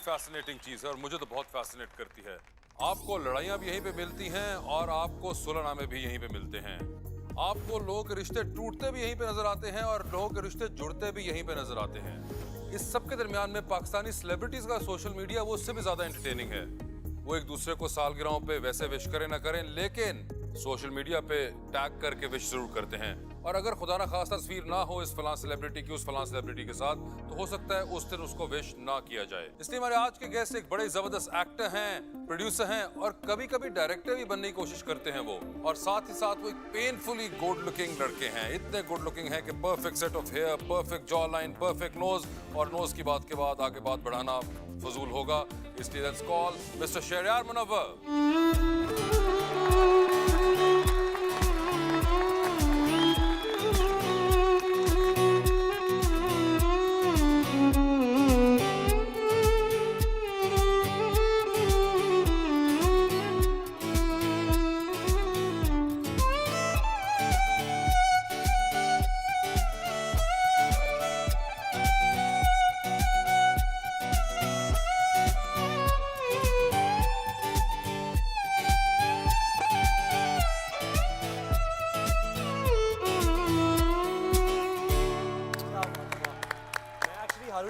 Fascinating चीज है और मुझे तो बहुत फैसिनेट करती है। आपको लड़ाइयाँ भी यहीं पे मिलती हैं और आपको सुलहनामे भी यहीं पे मिलते हैं। आपको लोगों के रिश्ते टूटते भी यहीं पे नजर आते हैं और लोगों के रिश्ते जुड़ते भी यहीं पे नजर आते हैं। इस सब के दरमियान में पाकिस्तानी सेलिब्रिटीज का सोशल मीडिया वो उससे भी ज्यादा एंटरटेनिंग है। वो एक दूसरे को सालगिरहों पे वैसे विश करें ना करें, लेकिन सोशल मीडिया पे टैग करके विश जरूर करते हैं। और अगर खुदा ना खास्ता तस्वीर ना हो इस फलां सेलिब्रिटी की उस फलां सेलिब्रिटी के साथ, तो हो सकता है उस दिन उसको विश ना किया जाए। इसलिए हमारे आज के गेस्ट एक बड़े जबरदस्त एक्टर हैं, प्रोड्यूसर हैं और कभी कभी डायरेक्टर भी बनने की कोशिश करते हैं वो। और साथ ही साथ वो एक पेनफुली गुड लुकिंग लड़के हैं। इतने गुड लुकिंग हैं कि perfect set of hair, perfect jaw line, perfect nose, और नोज की बात के बाद आगे बात बढ़ाना फजूल होगा। इसलिए let's call mister Shahryar Munawwar.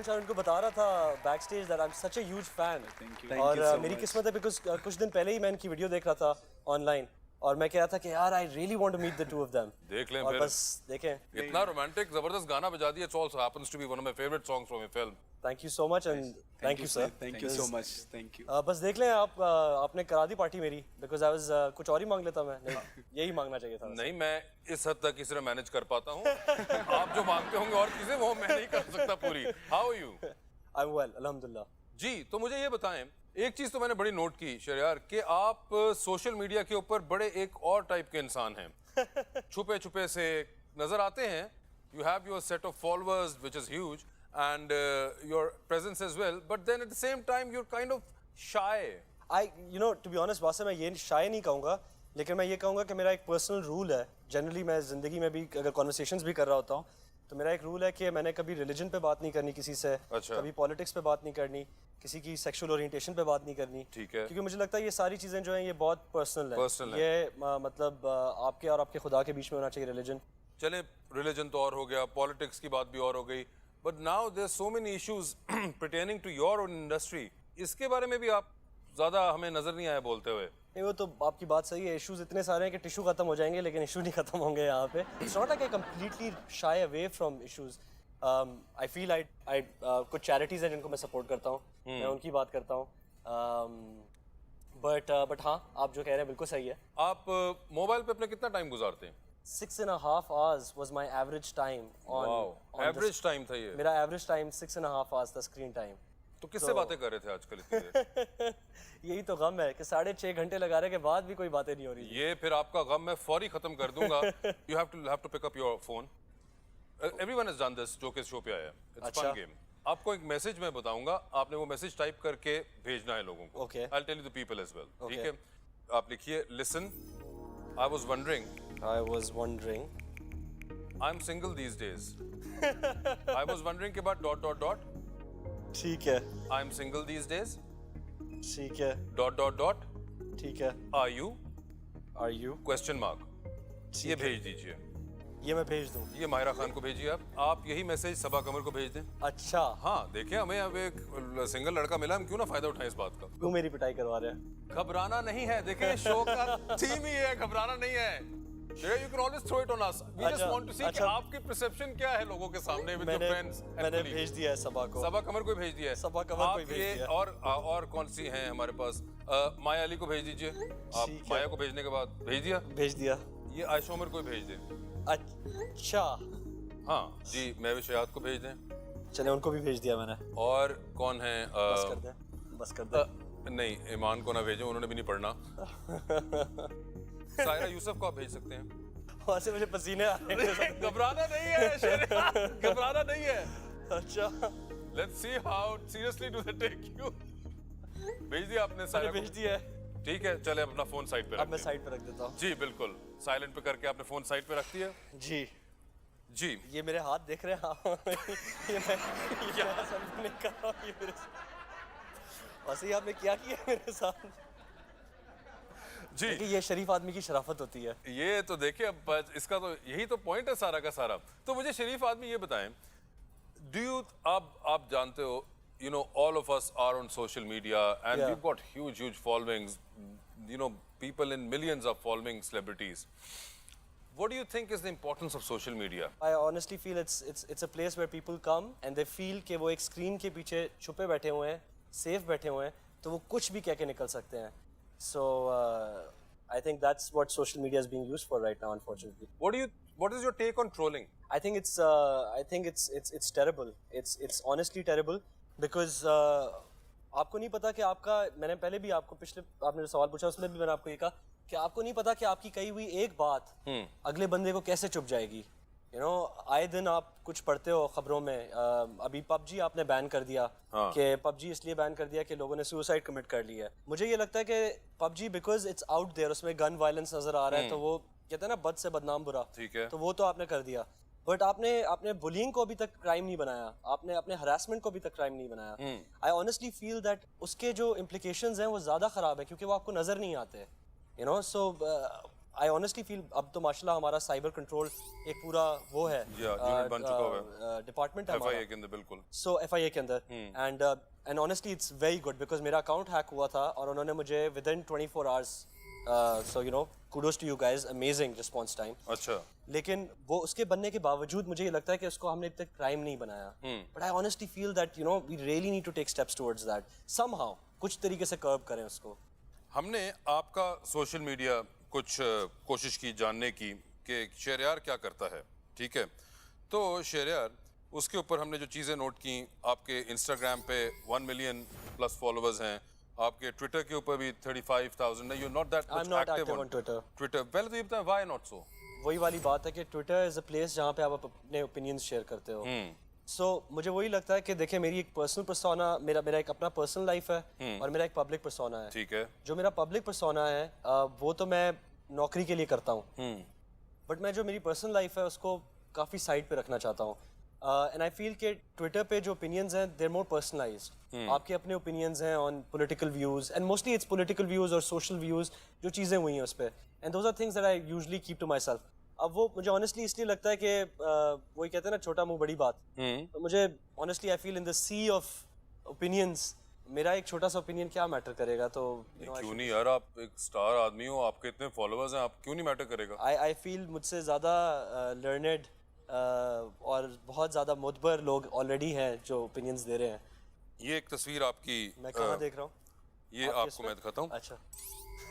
Shahrukh को बता रहा था backstage that I am such a huge fan और मेरी किस्मत है बिकॉज कुछ दिन पहले ही मैं इनकी वीडियो देख रहा था ऑनलाइन और मैं कह रहा था कि यार I really want to meet the two of them. देख लें और फिर। बस देखें। इतना रोमांटिक जबरदस्त गाना बजा दिया। It also happens to be one of my favorite songs from a film. Thank you so much and thank you sir. Thank you so much. Thank you. बस देख लें आप आपने करा दी पार्टी मेरी बिकॉज आई वाज कुछ और ही मांग लेता मैं। नहीं यही मांगना चाहिए था। नहीं, मैं इस हद तक इसे मैनेज कर पाता हूँ। आप जो मांगते होंगे और चीजें वो मैं नहीं कर सकता पूरी। How are you? I am well अल्हम्दुलिल्लाह। जी, तो मुझे ये बताएं, एक चीज तो मैंने बड़ी नोट की शहरयार कि आप सोशल मीडिया के ऊपर बड़े एक और टाइप के इंसान हैं। छुपे छुपे से नजर आते हैं। You have your set of followers which is huge and your presence as well, but then at the same time you are kind of shy. I you know to be honest वासे मैं ये शाय नहीं कहूँगा, लेकिन मैं ये कहूँगा कि मेरा एक पर्सनल रूल है। जनरली मैं ज़िंदगी में भी अगर कॉन्वर्सेशंस भी कर रहा होता हूँ तो मेरा एक रूल है कि मैंने कभी रिलीजन पे बात नहीं करनी किसी से। अच्छा। कभी पॉलिटिक्स पे बात नहीं करनी, किसी की सेक्सुअल ओरिएंटेशन पे बात नहीं करनी। ठीक है। क्योंकि मुझे लगता है ये सारी चीज़ें जो हैं ये बहुत पर्सनल Personal है। ये मतलब आपके और आपके खुदा के बीच में होना चाहिए रिलीजन। चले, रिलीजन तो और हो गया, पॉलिटिक्स की बात भी और हो गई, but now there so many issues pertaining to your own industry. इसके बारे में भी आप ज्यादा हमें नजर नहीं आया बोलते हुए। नहीं वो तो आपकी बात सही है। इश्यूज इतने सारे हैं कि टिश्यू खत्म हो जाएंगे लेकिन इशू नहीं खत्म होंगे यहाँ पे। It's not like I completely shy away from issues. I feel I कुछ चैरिटीज हैं जिनको मैं सपोर्ट करता हूँ, मैं उनकी बात करता हूँ। बट हाँ, आप जो कह रहे हैं बिल्कुल सही है। आप मोबाइल पे अपना कितना टाइम गुजारते हैं? 6.5 hours was my average time on average time था ये? मेरा एवरेज टाइम 6.5 hours था स्क्रीन टाइम। तो किससे बातें कर रहे थे आजकल इतनी देर? यही तो गम है कि 6.5 घंटे लगाने के बाद भी कोई बातें नहीं हो रही। ये फिर आपका गम मैं फौरी खत्म कर दूंगा। You have to pick up your phone. Everyone has done this जो कि शो पे आया है। It's fun game. आपको एक मैसेज मैं बताऊंगा, आपने वो मैसेज टाइप करके भेजना है लोगों को। Okay. I'll tell you the people as well. Okay. ठीक है? आप लिखिए, listen, I was wondering, I'm single these days. I was wondering के बाद dot dot dot, ठीक है, I'm single these days, ठीक है, dot dot dot, ठीक है। are you, Are you? question mark. ये भेज दीजिए। ये मैं भेज दूँ? ये माहिरा खान को भेजिए आप यही मैसेज सबा कमर को भेज दें। अच्छा। हाँ, देखिए हमें अब एक सिंगल लड़का मिला, हम क्यों ना फायदा उठाएं इस बात का। क्यों मेरी पिटाई करवा रहे हैं? घबराना नहीं है। देखिए शो का थीम ही है घबराना नहीं है। You can always throw it on us. We just want to see कि आपकी परसेप्शन क्या है लोगों के सामने with your friends and मैंने colleagues. भेज दिया है सबा को। सबा कमर को भेज दिया है। सबा कमर को ही भेज ये दिया। और कौन सी हैं हमारे पास? माया अली को भेज दीजिए। आप ठीक है। माया को भेजने के बाद भेज दिया। भेज दिया। ये आयशा उमर को भेज दें। अच्छा। हाँ जी, महविश हयात को भेज दें। चले उनको भी भेज दिया मैंने। और कौन है? बस कर दे, बस कर दे। नहीं, ईमान को ना भेजें, उन्होंने भी नहीं पढ़ना। सायरा यूसुफ को आप भेज सकते हैं। वहाँ से मुझे पसीने आ रहे हैं। घबराना नहीं है शहरयार, घबराना नहीं है। अच्छा। Let's see how seriously do they take you. भेज दिया आपने सायरा को? भेज दिया है। ठीक है, चले अपना फोन साइड पे रख अब मैं दें। साइड पे रख देता हूँ। जी बिल्कुल, साइलेंट पे करके आपने फोन साइड पे रख दिया। जी। जी ये मेरे हाथ देख रहे हैं आप? ये मैं ऐसा नहीं कर रहा हूँ, ये मेरे और सही आपने क्या किया मेरे साथ? जी कि ये शरीफ आदमी की शराफत होती है। ये तो देखिए, अब इसका तो यही तो पॉइंट है सारा का सारा। तो मुझे शरीफ आदमी ये बताएं, डू यू आप जानते हो, you know, all of us are on social media and Yeah. we've got huge followings, you know, people in millions are following celebrities. What do you think is the importance of social media? I honestly feel it's a place where people come and they feel कि वो एक screen के पीछे छुपे बैठे हुए हैं, safe बैठे हुए हैं, तो वो कुछ भी कह के निकल सकते हैं. So I think that's what social media is being used for right now, unfortunately. What is your take on trolling? I think it's terrible. It's honestly terrible because आपको नहीं पता कि आपका, मैंने पहले भी आपको पिछले आपने जो सवाल पूछा उसमें भी मैंने आपको ये कहा कि आपको नहीं पता कि आपकी कही हुई एक बात अगले बंदे को कैसे चुप जाएगी. यू नो, आए दिन आप कुछ पढ़ते हो खबरों में, अभी पबजी आपने बैन कर दिया कि पबजी इसलिए बैन कर दिया कि लोगों ने सुसाइड कमिट कर लिया है. मुझे ये लगता है कि PUBG because it's out there, उसमें गन वायलेंस नजर आ रहा है, तो वो कहते हैं ना बद से बदनाम बुरा, ठीक है, तो वो तो आपने कर दिया. बट आपने बुलिंग को अभी तक क्राइम नहीं बनाया, आपने अपने हरासमेंट को अभी तक क्राइम नहीं बनाया. आई ऑनेस्टली फील दैट उसके जो इम्प्लीकेशंस हैं वो ज़्यादा ख़राब है क्योंकि वो आपको नज़र नहीं आते. You know, so I honestly feel अब तो माशाल्लाह हमारा साइबर कंट्रोल एक पूरा वो है, यूनिट बन चुका हुआ है, डिपार्टमेंट है FIA के अंदर. बिल्कुल. सो FIA के अंदर, and honestly it's very good because मेरा अकाउंट हैक हुआ था और उन्होंने मुझे with in 24 hours, so you know, kudos to you guys, amazing response time. अच्छा. लेकिन वो उसके बनने के बावजूद मुझे ये लगता है कि उसको हमने अब तक क्राइम नहीं बनाया. But I honestly feel that you know we really need to take steps towards that somehow, कुछ तरीके से कर्ब करें उसको. हमने आपका सोशल मीडिया कुछ कोशिश की जानने की कि शहरयार क्या करता है, ठीक है. तो शहरयार, उसके ऊपर हमने जो चीज़ें नोट की, आपके इंस्टाग्राम पे 1 मिलियन प्लस फॉलोअर्स हैं, आपके ट्विटर के ऊपर भी 35,000 है. You not that I am not active on Twitter. पहले तो ये बताएं, व्हाई नॉट सो? वही वाली बात है कि ट्विटर इज अ प्लेस जहाँ पे आप अपने ओपिनियंस शेयर करते हो. सो मुझे वही लगता है कि देखिए मेरी एक पर्सनल पर्सोना, मेरा एक अपना पर्सनल लाइफ है और मेरा एक पब्लिक पर्सोना है. ठीक है. जो मेरा पब्लिक पर्सोना है वो तो मैं नौकरी के लिए करता हूँ, बट मैं जो मेरी पर्सनल लाइफ है उसको काफ़ी साइड पे रखना चाहता हूँ. एंड आई फील कि ट्विटर पे जो ओपिनियंस हैं देर मोर पर्सनलाइज्ड. आपके अपने ओपिनियंस हैं on political views, and mostly it's political views और सोशल व्यूज जो चीज़ें हुई हैं उस पर, and those are things that I usually keep to myself. अब वो मुझे ऑनेस्टली इसलिए लगता है कि वही कहते हैं ना, छोटा मुंह बड़ी बात. तो मुझे honestly I feel in the sea of opinions, मेरा एक छोटा सा ओपिनियन क्या मैटर करेगा. तो क्यों नहीं यार, आप एक स्टार आदमी हो, आपके इतने फॉलोअर्स हैं, आप क्यों नहीं मैटर करेगा? आई फील मुझसे ज़्यादा लर्नेड और बहुत ज़्यादा मुदबर लोग ऑलरेडी हैं जो ओपिनियंस दे रहे हैं. ये एक तस्वीर आपकी, मैं कहाँ देख रहा हूँ? ये आपको मैं दिखाता हूँ. अच्छा.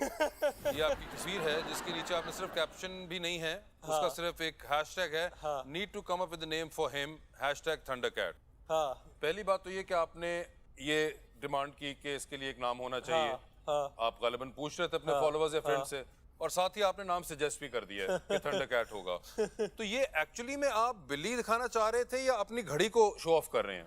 ये आपकी तस्वीर है जिसके नीचे आपने सिर्फ कैप्शन भी नहीं है, उसका सिर्फ एक हैशटैग है, need to come up with the name for him, #hashtag Thundercat. हाँ. पहली बात तो ये कि आपने ये डिमांड की कि इसके लिए एक नाम होना चाहिए. आप गालिबन पूछ रहे थे अपने फॉलोअर्स या फ्रेंड से, और साथ ही आपने नाम सजेस्ट भी कर दिया है कि थंडरकैट होगा. तो ये एक्चुअली में आप बिल्ली दिखाना चाह रहे थे या अपनी घड़ी को शो ऑफ कर रहे हैं?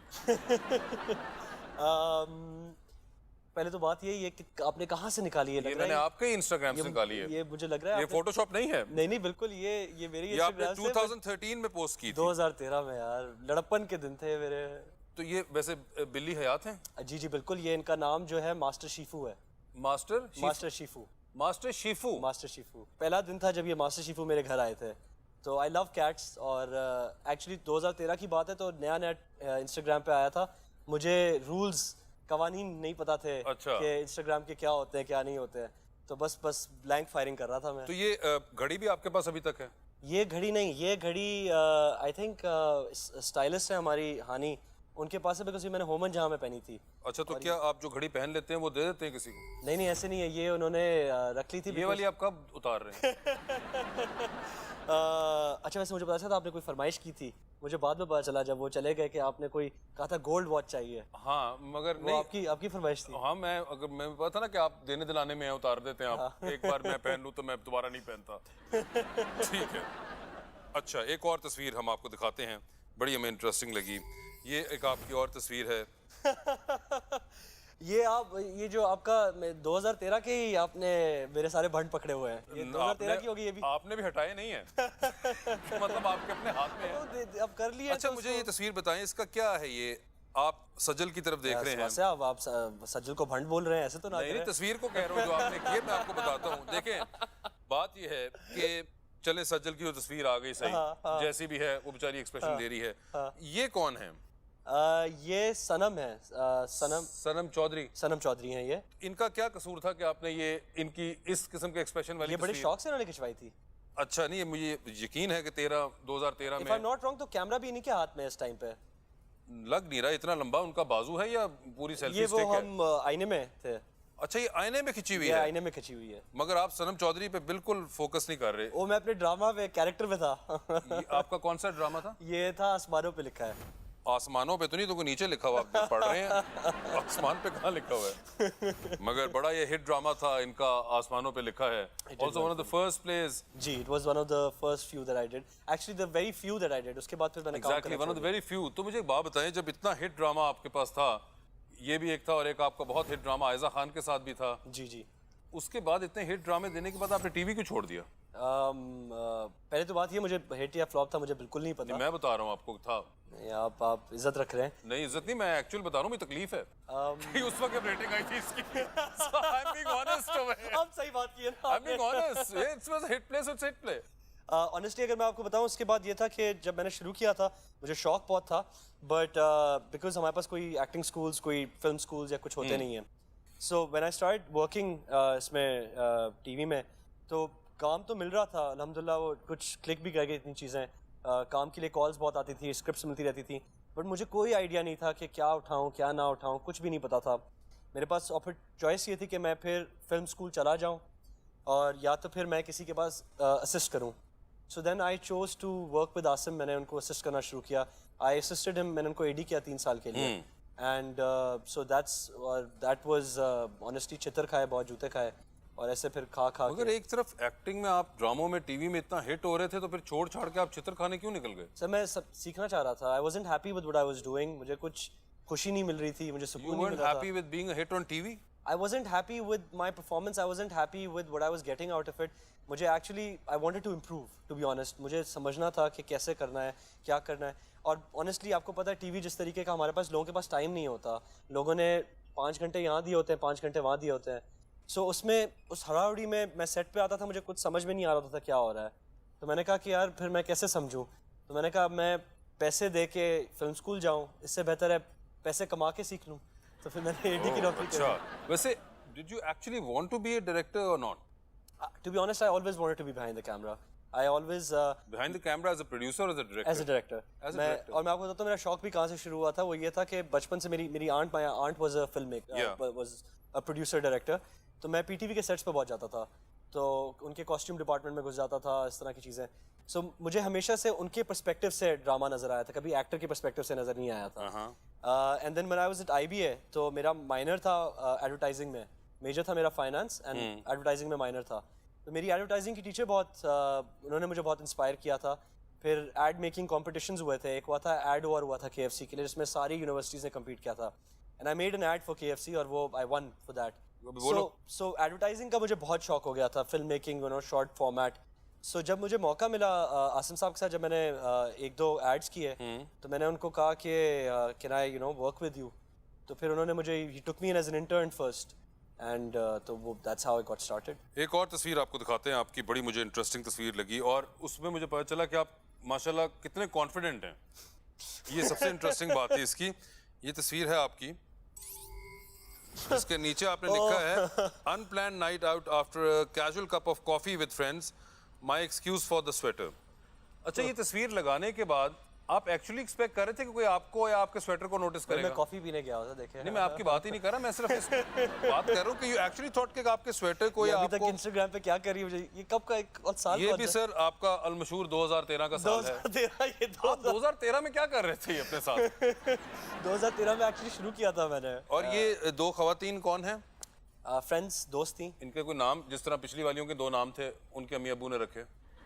पहले तो बात यही है कि आपने कहाँ से निकाली है? ये मैंने आपके इंस्टाग्राम से निकाली है. ये मुझे लग रहा है ये फोटोशॉप नहीं है. नहीं बिल्कुल, ये मेरी ये आपने 2013 में पोस्ट की थी. 2013 में यार, लड़प्पन के दिन थे मेरे. तो ये वैसे बिल्ली हयात हैं? जी बिल्कुल. ये इनका नाम जो है मास्टर शीफू है. Master Shifu. पहला दिन था जब ये मास्टर शीफू मेरे घर आए थे. तो आई लव कैट्स, और एक्चुअली 2013 की बात है, तो नया इंस्टाग्राम पे आया था. मुझे रूल्स कवानीन नहीं पता थे. अच्छा. कि इंस्टाग्राम के क्या होते हैं क्या नहीं होते हैं, तो बस ब्लैंक फायरिंग कर रहा था मैं. तो ये घड़ी भी आपके पास अभी तक है? ये घड़ी नहीं, ये घड़ी आई थिंक स्टाइलिस्ट है हमारी हानी, उनके पास है, बिकॉज ये मैंने होमन जहाँ में पहनी थी. अच्छा. तो क्या आप जो घड़ी पहन लेते हैं वो दे देते हैं किसी को? नहीं ऐसे नहीं है, ये उन्होंने रख ली थी. ये वाली आप कब उतार रहे हैं? अच्छा, वैसे मुझे पता चला था आपने कोई फरमाइश की थी. मुझे बाद में पता चला जब वो चले गए कि आपने कोई कहा था गोल्ड वॉच चाहिए. हाँ, मगर वो नहीं, आपकी फरमाइश थी. हाँ, मैं पता ना कि आप देने दिलाने में उतार देते हैं आप. एक बार मैं पहन लूँ तो मैं दोबारा नहीं पहनता. ठीक है. अच्छा, एक और तस्वीर हम आपको दिखाते हैं, बड़ी हमें इंटरेस्टिंग लगी. ये एक आपकी और तस्वीर है. ये जो आपका 2013 के ही आपने मेरे सारे भंड पकड़े हुए हैं. ये 2013 की होगी. ये भी आपने भी हटाए नहीं है? मतलब आपके अपने हाथ में है. अब कर लिया. अच्छा, मुझे ये तस्वीर बताएं, इसका क्या है? ये आप सजल की तरफ देख रहे हैं। वैसे आप सज्जल को भंड बोल रहे हैं, ऐसे तो ना नहीं, करें। तस्वीर को कह रहा हूँ जो आपने की है, मैं आपको बताता हूँ। देखें, बात यह है कि चले सज्जल की जो तस्वीर आ गई सही, जैसी भी है वो बेचारी एक्सप्रेशन दे रही है। ये कौन है? ये सनम है, सनम चौधरी। सनम चौधरी हैं ये। इनका क्या कसूर था कि आपने ये इनकी इस किस्म के एक्सप्रेशन वाली ये बड़े तस्वीर- शौक से उन्होंने खिंचवाई थी। अच्छा नहीं, मुझे यकीन है कि 2013 इफ आई एम में नॉट रॉन्ग तो कैमरा भी इन्हीं के हाथ में है इस टाइम पे। लग नहीं रहा इतना लंबा उनका बाजू है या पूरी सेल्फी ये वो स्टिक है। हम आईने में थे। अच्छा, ये आईने में खिंची हुई ये है, आईने में खिंची हुई है। मगर आप सनम चौधरी पे बिल्कुल फोकस नहीं कर रहे। वो मैं अपने ड्रामा में कैरेक्टर में था। ये आपका कौन सा ड्रामा था? ये था आसमानों पे लिखा है। आसमानों पे तो नहीं, तो कोई नीचे लिखा हुआ आप पढ़ रहे हैं। आसमान पे कहाँ लिखा हुआ है? मगर बड़ा ये हिट ड्रामा था इनका, आसमानों पे लिखा है। Also one of the first plays, ji, it was one of the first few that I did. Actually the very few that I did. उसके बाद फिर मैंने काम exactly करना one of the very few। तो मुझे एक बात बताएं, जब इतना हिट ड्रामा आपके पास था, ये भी एक था और एक आपका बहुत हिट ड्रामा आयजा खान के साथ भी था, जी जी। उसके बाद इतने हिट ड्रामे देने के बाद आपने टीवी क्यों छोड़ दिया? पहले तो बात ये, मुझे हिट या फ्लॉप था मुझे बिल्कुल नहीं पता। मैं बता रहा हूँ आपको था। नहीं, आप इज्जत रख रहे हैं। नहीं, इज्जत नहीं, मैं एक्चुअल बता रहा हूँ, मुझे तकलीफ है। उस वक्त जब रेटिंग आई थी इसकी। So I'm being honest over here। आप सही बात की है ना। I'm being honest। It was a hit play, so it's a hit play। Honestly अगर मैं आपको बताऊं, उसके बाद ये था कि जब मैंने शुरू किया था मुझे शौक बहुत था, बट बिकॉज हमारे पास कोई एक्टिंग स्कूल्स, कोई फिल्म स्कूल्स या कुछ होते नहीं हैं। So when I start working इसमें टीवी में, तो काम तो मिल रहा था अल्हम्दुलिल्लाह, वो कुछ क्लिक भी कर गई इतनी चीज़ें, काम के लिए कॉल्स बहुत आती थी, स्क्रिप्ट्स मिलती रहती थी, बट मुझे कोई आइडिया नहीं था कि क्या उठाऊं क्या ना उठाऊं, कुछ भी नहीं पता था। मेरे पास चॉइस ये थी कि मैं फिर फिल्म स्कूल चला जाऊं और या तो फिर मैं किसी के पास असिस्ट करूं। So then I chose to work with Asim. मैंने उनको असिस्ट करना शुरू किया। आई असिस्टेड हिम, मैंने उनको एडी किया 3 साल के लिए। And so that was honestly चितर खाए, बहुत जूते खाए, और ऐसे फिर खा मगर के। एक तरफ एक्टिंग में आप ड्रामों में, टीवी में इतना हिट हो रहे थे, तो फिर छोड़ छाड़ के आप चित्र खाने क्यों निकल गए? सर मैं सब सीखना चाह रहा था। I wasn't happy with what I was doing. मुझे कुछ खुशी नहीं मिल रही थी, मुझे You सुकून नहीं weren't मिल रहा था। happy with being a hit on TV? I wasn't happy with my performance. I wasn't happy with what I was getting out of it. मुझे actually I wanted to improve, to be honest. मुझे समझना था कि कैसे करना है, क्या करना है। और honestly आपको पता है टीवी जिस तरीके का, हमारे पास लोगों के पास टाइम नहीं होता। लोगों ने 5 घंटे यहाँ दिए होते हैं, 5 घंटे वहाँ दिए होते हैं। सो उसमें उस हड़ाहड़ी में मैं सेट पे आता था, मुझे कुछ समझ में नहीं आ रहा था क्या हो रहा है। तो मैंने कहा कि यार फिर मैं कैसे समझूं। तो मैंने कहा मैं पैसे दे के फिल्म स्कूल जाऊं, इससे बेहतर है पैसे कमा के सीख लूं। तो फिर मैंने एडी की नौकरी अच्छा, की। वैसे did you actually want to be a director or not? To be honest, I always wanted to be behind the camera. I always Behind the camera as a producer or as a director? as a director. As a मैं director. और मैं आपको बताता हूँ मेरा शौक भी कहाँ से शुरू हुआ था। वो ये था कि बचपन से मेरी aunt, my aunt was a filmmaker, Yeah. Was a producer director. तो मैं पीटीवी के सेट्स पे बहुत जाता था, तो उनके कॉस्ट्यूम डिपार्टमेंट में घुस जाता था, इस तरह की चीज़ें। सो मुझे हमेशा से उनके पर्सपेक्टिव से ड्रामा नजर आया था, कभी एक्टर के पर्सपेक्टिव से नजर नहीं आया था। And then when I was at IBA, तो मेरा माइनर था एडवर्टाइजिंग में, मेजर था मेरा फाइनेंस, एंड एडवर्टाइजिंग में माइनर था। तो मेरी एडवर्टाइजिंग की टीचर उन्होंने मुझे बहुत इंस्पायर किया था। फिर एड मेकिंग कॉम्पिटिशन्स हुए थे, एक हुआ था एड ओवर हुआ था KFC के लिए, जिसमें सारी यूनिवर्सिटीज़ ने कम्पीट किया था, and I made an ad for KFC और वो I won for that. So advertising का मुझे बहुत शौक हो गया था, फिल्म मेकिंग, शॉर्ट फॉर्मेट। सो जब मुझे मौका मिला आसिम साहब के साथ, जब मैंने 1-2 एड्स किए, तो मैंने उनको कहा कि can I work with you. तो फिर उन्होंने मुझे, he took me in as an intern first, and तो वो that's how I got started. एक और तस्वीर आपको दिखाते हैं, आपकी बड़ी मुझे इंटरेस्टिंग तस्वीर लगी, और उसमें मुझे पता चला कि आप माशाल्लाह कितने कॉन्फिडेंट हैं। ये सबसे इंटरेस्टिंग बात है इसकी। ये तस्वीर है आपकी, इसके नीचे आपने लिखा है unplanned night out after a casual cup of coffee with friends, my excuse for the sweater. अच्छा, ये तस्वीर लगाने के बाद आप एक्चुअली एक्सपेक्ट कर रहे थे कि कोई आपको या आपके स्वेटर को नोटिस करेगा? मैं कॉफी पीने गया था, देखे नहीं, मैं आपकी बात ही नहीं कर रहा, मैं सिर्फ इस बात कर रहा हूँ कि यू एक्चुअली थॉट कि आपके स्वेटर को या अभी तक आपको। इंस्टाग्राम पे क्या कर रही है मुझे, ये कब का एक और साल ये हुआ भी था? सर आपका अलमशहूर 2013 का साल है। 2013 ये आप 2013 में क्या कर रहे थे अपने साथ? 2013 में एक्चुअली शुरू किया था मैंने। और ये 2 खवातीन कौन हैं? फ्रेंड्स, दोस्त थी। इनके कोई नाम, जिस तरह पिछली वालियों के 2 नाम थे, उनके अम्मी अबू ने रखे?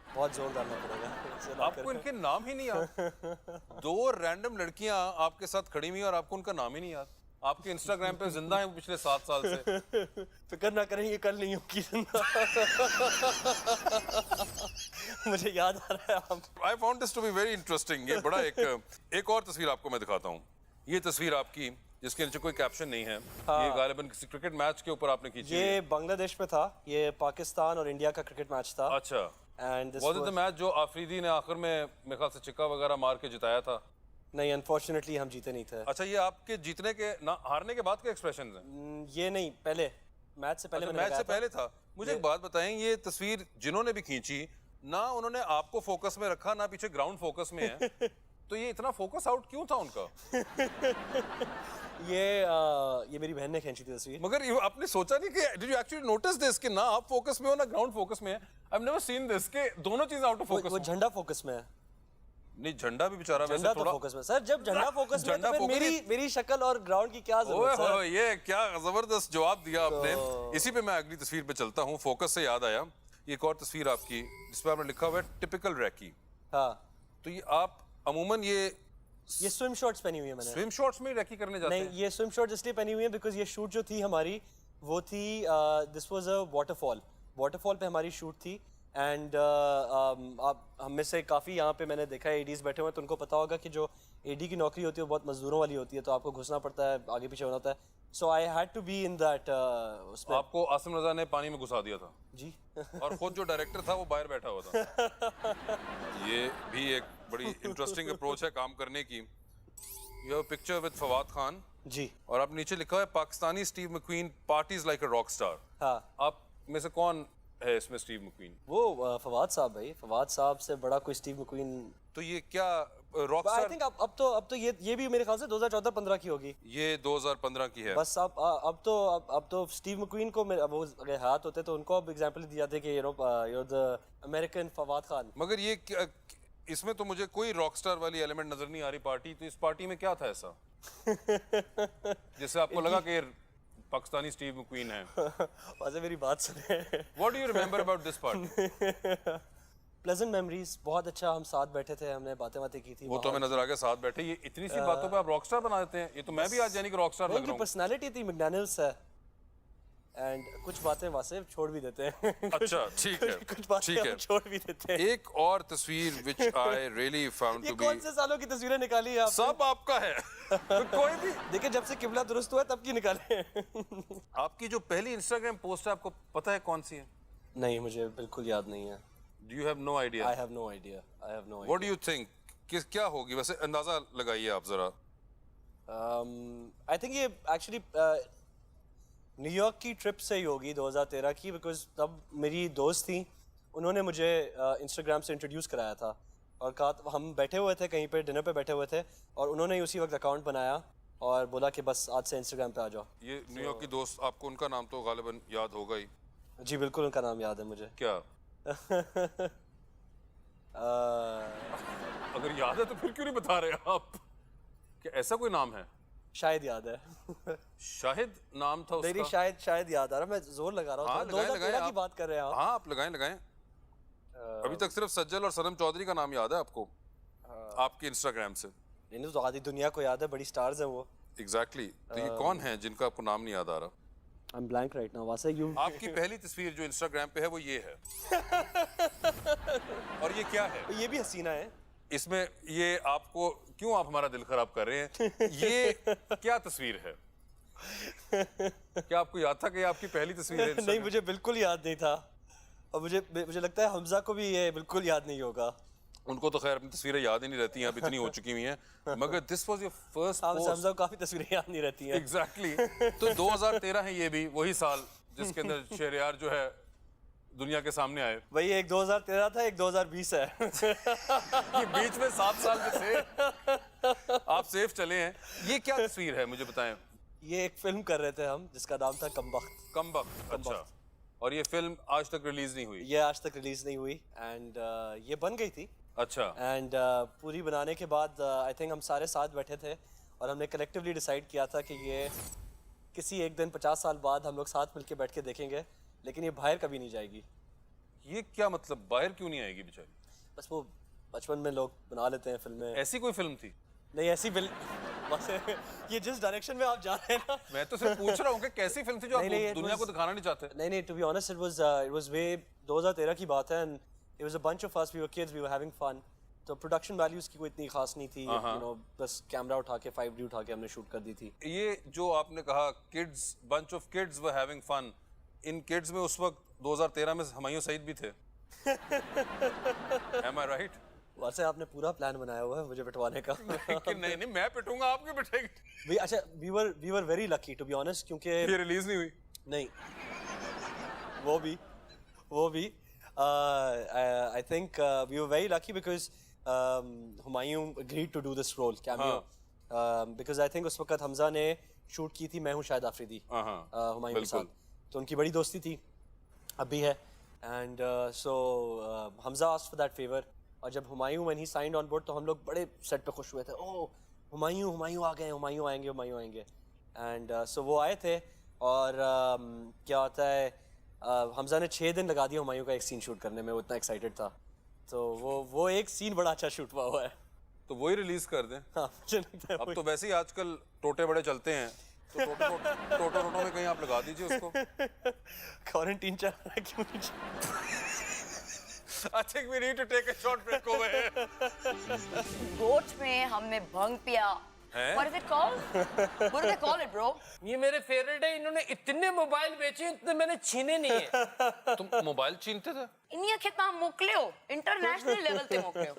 बहुत जोर डालना पड़ेगा इसे ना आपको इनके नाम ही नहीं याद? 2 रैंडम लड़कियां आपके साथ खड़ी हुई और आपको उनका नाम ही नहीं याद। आपके इंस्टाग्राम पे जिंदा हैं पिछले 7 साल से। फिक्र ना करें, ये कल नहीं होगी जिंदा। मुझे याद आ रहा है आप। I found this to be very interesting। ये बड़ा एक और तस्वीर आपको मैं दिखाता हूँ। ये तस्वीर आपकी जिसके नीचे कोई कैप्शन नहीं है, हाँ। ये गालिबन किसी क्रिकेट मैच के ऊपर आपने खींची है। ये बांग्लादेश में था, ये पाकिस्तान और इंडिया का क्रिकेट मैच था। अच्छा, and this was it the match जो आफरीदी ने आखिर में मेरे ख्याल से चिक्का वगैरह मार के जिताया था? नहीं, अनफॉर्चुनेटली हम जीते नहीं थे। अच्छा, ये आपके जीतने के ना हारने के बाद के एक्सप्रेशंस हैं? ये नहीं, पहले मैच से पहले अच्छा, मैंने मैच से लगाया पहले था। मुझे एक बात बताएं, ये तस्वीर जिन्होंने भी खींची ना, उन्होंने आपको फोकस में रखा ना पीछे ग्राउंड फोकस में है तो ये इतना फोकस आउट क्यों था उनका? ये मेरी बहन ने खींची थी तस्वीर। मगर आपने सोचा नहीं कि did you actually notice this कि ना आप फोकस में हो ना ग्राउंड फोकस में है? I have never seen this कि दोनों चीज आउट ऑफ फोकस। वो झंडा फोकस में है। नहीं, झंडा भी बेचारा वैसे झंडा तो थोड़ा फोकस में सर, जब झंडा फोकस में है, झंडा तो फिर फोकस मेरी शक्ल और ग्राउंड की क्या ओए जरूरत सर? होए, ये क्या जबरदस्त जवाब दिया आपने। इसी पे मैं अगली तस्वीर पे चलता हूँ। फोकस से याद आया, ये एक और तस्वीर आपकी जिसपे आपने लिखा हुआ है टिपिकल रैकी। हाँ, तो ये आप अमूमन ये स्विम शॉर्ट्स पहनी हुई है मैंने। स्विम शॉर्ट्स में रैकी करने जाते नहीं, हैं? ये स्विम शॉर्ट्स इसलिए पहनी हुई है बिकॉज ये शूट जो थी हमारी वो थी, दिस वाज अ वाटरफॉल पे हमारी शूट थी। एंड आप हम में से काफ़ी यहाँ पे मैंने देखा है एडीज बैठे हुए हैं, तो उनको पता होगा कि जो एडी की नौकरी होती है वो बहुत मजदूरों वाली होती है, तो आपको घुसना पड़ता है, आगे पीछे होना होता है। So I had to be in that उसमें। आपको आसिम रजा ने पानी में घुसा दिया था जी और खुद जो डायरेक्टर था वो बाहर बैठा हुआ था। ये भी एक बड़ी इंटरेस्टिंग अप्रोच है काम करने की। You have picture with Fawad Khan ji. और आप नीचे लिखा है Pakistani Steve McQueen parties like a rock star. हाँ, आप में से कौन है इसमें स्टीव मैक्वीन? वो फवाद साहब भाई, फवाद साहब से बड़ा कोई स्टीव मैक्वीन। तो ये क्या रॉक आई स्टार? थिंक अब तो ये भी मेरे ख्याल से 2014-15 की होगी। ये 2015 की है। बस अब तो स्टीव मैक्वीन को वो अगर हाथ होते तो उनको अब एग्जांपल दिया जाते कि you the American Fawad Khan. मगर ये इसमें तो मुझे कोई रॉक स्टार वाली एलिमेंट नजर नहीं आ रही पार्टी। तो इस पार्टी में क्या था ऐसा जिससे आपको लगा कि ये पाकिस्तानी स्टीव मैक्वीन है? वैसे मेरी बात सुने। What do you remember about this party? Pleasant memories, बहुत अच्छा, हम साथ बैठे थे, हमने बातें की थी। वो तो हमें नजर आ गया साथ बैठे। ये इतनी सी बातों पे आप रॉक स्टार बना देते हैं। ये तो मैं भी आज यानी कि रॉक स्टार लग रहा उनकी हूँ। पर्सनालिटी थी मैकडॉनल्ड्स है, एंड कुछ बातें वहाँ से छोड़ भी देते हैं। अच्छा, ठीक है, कुछ बातें ठीक है। हम छोड़ भी देते हैं। एक और तस्वीर which I really found ये to be कौन से सालों की तस्वीरें निकाली है आपने? सब आपका है। तो कोई भी देखिए, जब से किबला दुरुस्त हुआ है तब की निकाले हैं। आपकी जो पहली इंस्टाग्राम पोस्ट है आपको पता है कौन सी है? नहीं, मुझे बिल्कुल याद नहीं है। Do you have no idea? I have no idea. What do you think? क्या होगी वैसे, अंदाजा लगाइए आप जरा। आई थिंक ये एक्चुअली न्यूयॉर्क की ट्रिप से ही होगी 2013 की, बिकॉज तब मेरी दोस्त थी, उन्होंने मुझे इंस्टाग्राम से इंट्रोड्यूस कराया था और कहा, हम बैठे हुए थे कहीं पे डिनर पे बैठे हुए थे और उन्होंने ही उसी वक्त अकाउंट बनाया और बोला कि बस आज से इंस्टाग्राम पे आ जाओ। ये न्यूयॉर्क की दोस्त, आपको उनका नाम तो गालिबन याद होगा ही। जी बिल्कुल, उनका नाम याद है मुझे। क्या? अगर याद है तो फिर क्यों नहीं बता रहे आप? क्या ऐसा कोई नाम है? शायद याद है। शाहिद नाम था नहीं, उसका। शायद याद आ रहा, मैं जोर लगा रहा हूँ। हाँ, लगाएं, 2013 की आप। बात कर रहे हैं आप। हाँ, आप लगाएं। अभी तक सिर्फ सज्जल और सनम चौधरी का नाम याद है आपको आपके इंस्टाग्राम से? नहीं, तो आधी दुनिया को याद है, बड़ी स्टार्स हैं वो। एग्जैक्टली तो ये कौन है जिनका आपको नाम नहीं याद आ रहा? I am blank right now. वासे यू आपकी पहली तस्वीर जो इंस्टाग्राम पे है वो ये है। और ये क्या है? ये भी हसीना है। इसमें ये आपको क्यों, आप हमारा दिल खराब कर रहे हैं? ये क्या तस्वीर है? क्या आपको याद था कि ये आपकी पहली तस्वीर है नहीं, Instagram? मुझे बिल्कुल याद नहीं था और मुझे लगता है हमजा को भी ये बिल्कुल याद नहीं होगा। उनको तो खैर अपनी तस्वीरें याद ही नहीं रहती हैं, अब इतनी हो चुकी हुई हैं। मगर this was your first post. Hamza को काफी तस्वीरें याद नहीं रहती हैं। एग्जैक्टली तो 2013 है ये भी, वही साल जिसके अंदर शहरयार जो है दुनिया के सामने आए। वही, एक 2013 था, एक 2020 है। ये बीच में 7 साल जो थे आप सेफ चले हैं। ये क्या तस्वीर है मुझे बताएं? ये एक फिल्म कर रहे थे हम जिसका नाम था कमबख्त। कमबख्त। अच्छा, और ये फिल्म आज तक रिलीज नहीं हुई? ये आज तक रिलीज नहीं हुई एंड ये बन गई थी। अच्छा। एंड पूरी बनाने के बाद आई थिंक हम सारे साथ बैठे थे और हमने कलेक्टिवली डिसाइड किया था कि ये किसी एक दिन 50 साल बाद हम लोग साथ मिलके बैठ के देखेंगे, लेकिन ये बाहर कभी नहीं जाएगी। ये क्या मतलब, बाहर क्यों नहीं आएगी बेचारी? बस वो बचपन में लोग बना लेते हैं फिल्में। ऐसी कोई फिल्म थी? नहीं, ऐसी बस ये जिस डायरेक्शन में आप जा रहे हैं ना। मैं तो सिर्फ पूछ रहा हूँ कि कैसी फिल्म थी जो आप नहीं, दुनिया को दिखाना नहीं चाहते? नहीं, to be honest it was way 2013 की बात है and it was a bunch of us, we were kids, we were having fun. तो प्रोडक्शन वैल्यूज की कोई इतनी खास नहीं थी, यू नो, बस कैमरा उठा के 5D उठा के हमने शूट कर दी थी। ये जो आपने कहा kids, bunch of kids were having fun, इन किड्स में उस वक्त 2013 में हुमायूं सईद भी थे। Am I right? वैसे आपने पूरा प्लान बनाया हुआ है मुझे पिटवाने का। कि नहीं मैं पिटूंगा, आप क्यों पिटेंगे? अच्छा, we were very lucky to be honest, क्योंकि ये रिलीज नहीं हुई। नहीं, वो भी I think we were very lucky because Humayun agreed to do this role, cameo. Because I think उस वक्त हमजा ने शूट की थी मैं हूँ शाहिद आफरीदी हुमायूं के साथ, तो उनकी बड़ी दोस्ती थी, अब भी है। And so Hamza asked for that favor, और जब Humayun when he signed on board तो हम लोग बड़े सेट पे खुश हुए थे, ओह हुमायूं आ गए, हुमायूं आएंगे। एंड सो वो आए थे, और क्या होता है, हमजा ने 6 दिन लगा दिया हुमायूं का एक सीन शूट करने में, वो इतना एक्साइटेड था। तो वो एक सीन बड़ा अच्छा शूट हुआ है। तो वही रिलीज कर दें। हाँ, मुझे लगता है अब तो वैसे ही आजकल टोटे बड़े चलते हैं, तो टोटो में कहीं आप लगा दीजिए उसको। क्वारंटीन चल रहा है, क्यों नहीं? I think we need to take a short break over here. गोट में हमने भंग पिया। हैं? What is it called? What do they call it, bro? ये मेरे फेवरेट है, इन्होंने इतने मोबाइल बेचे इतने मैंने छीने नहीं है। तुम मोबाइल छीनते थे? इन्हीं कितना मोकले हो, इंटरनेशनल लेवल पे मोकले हो।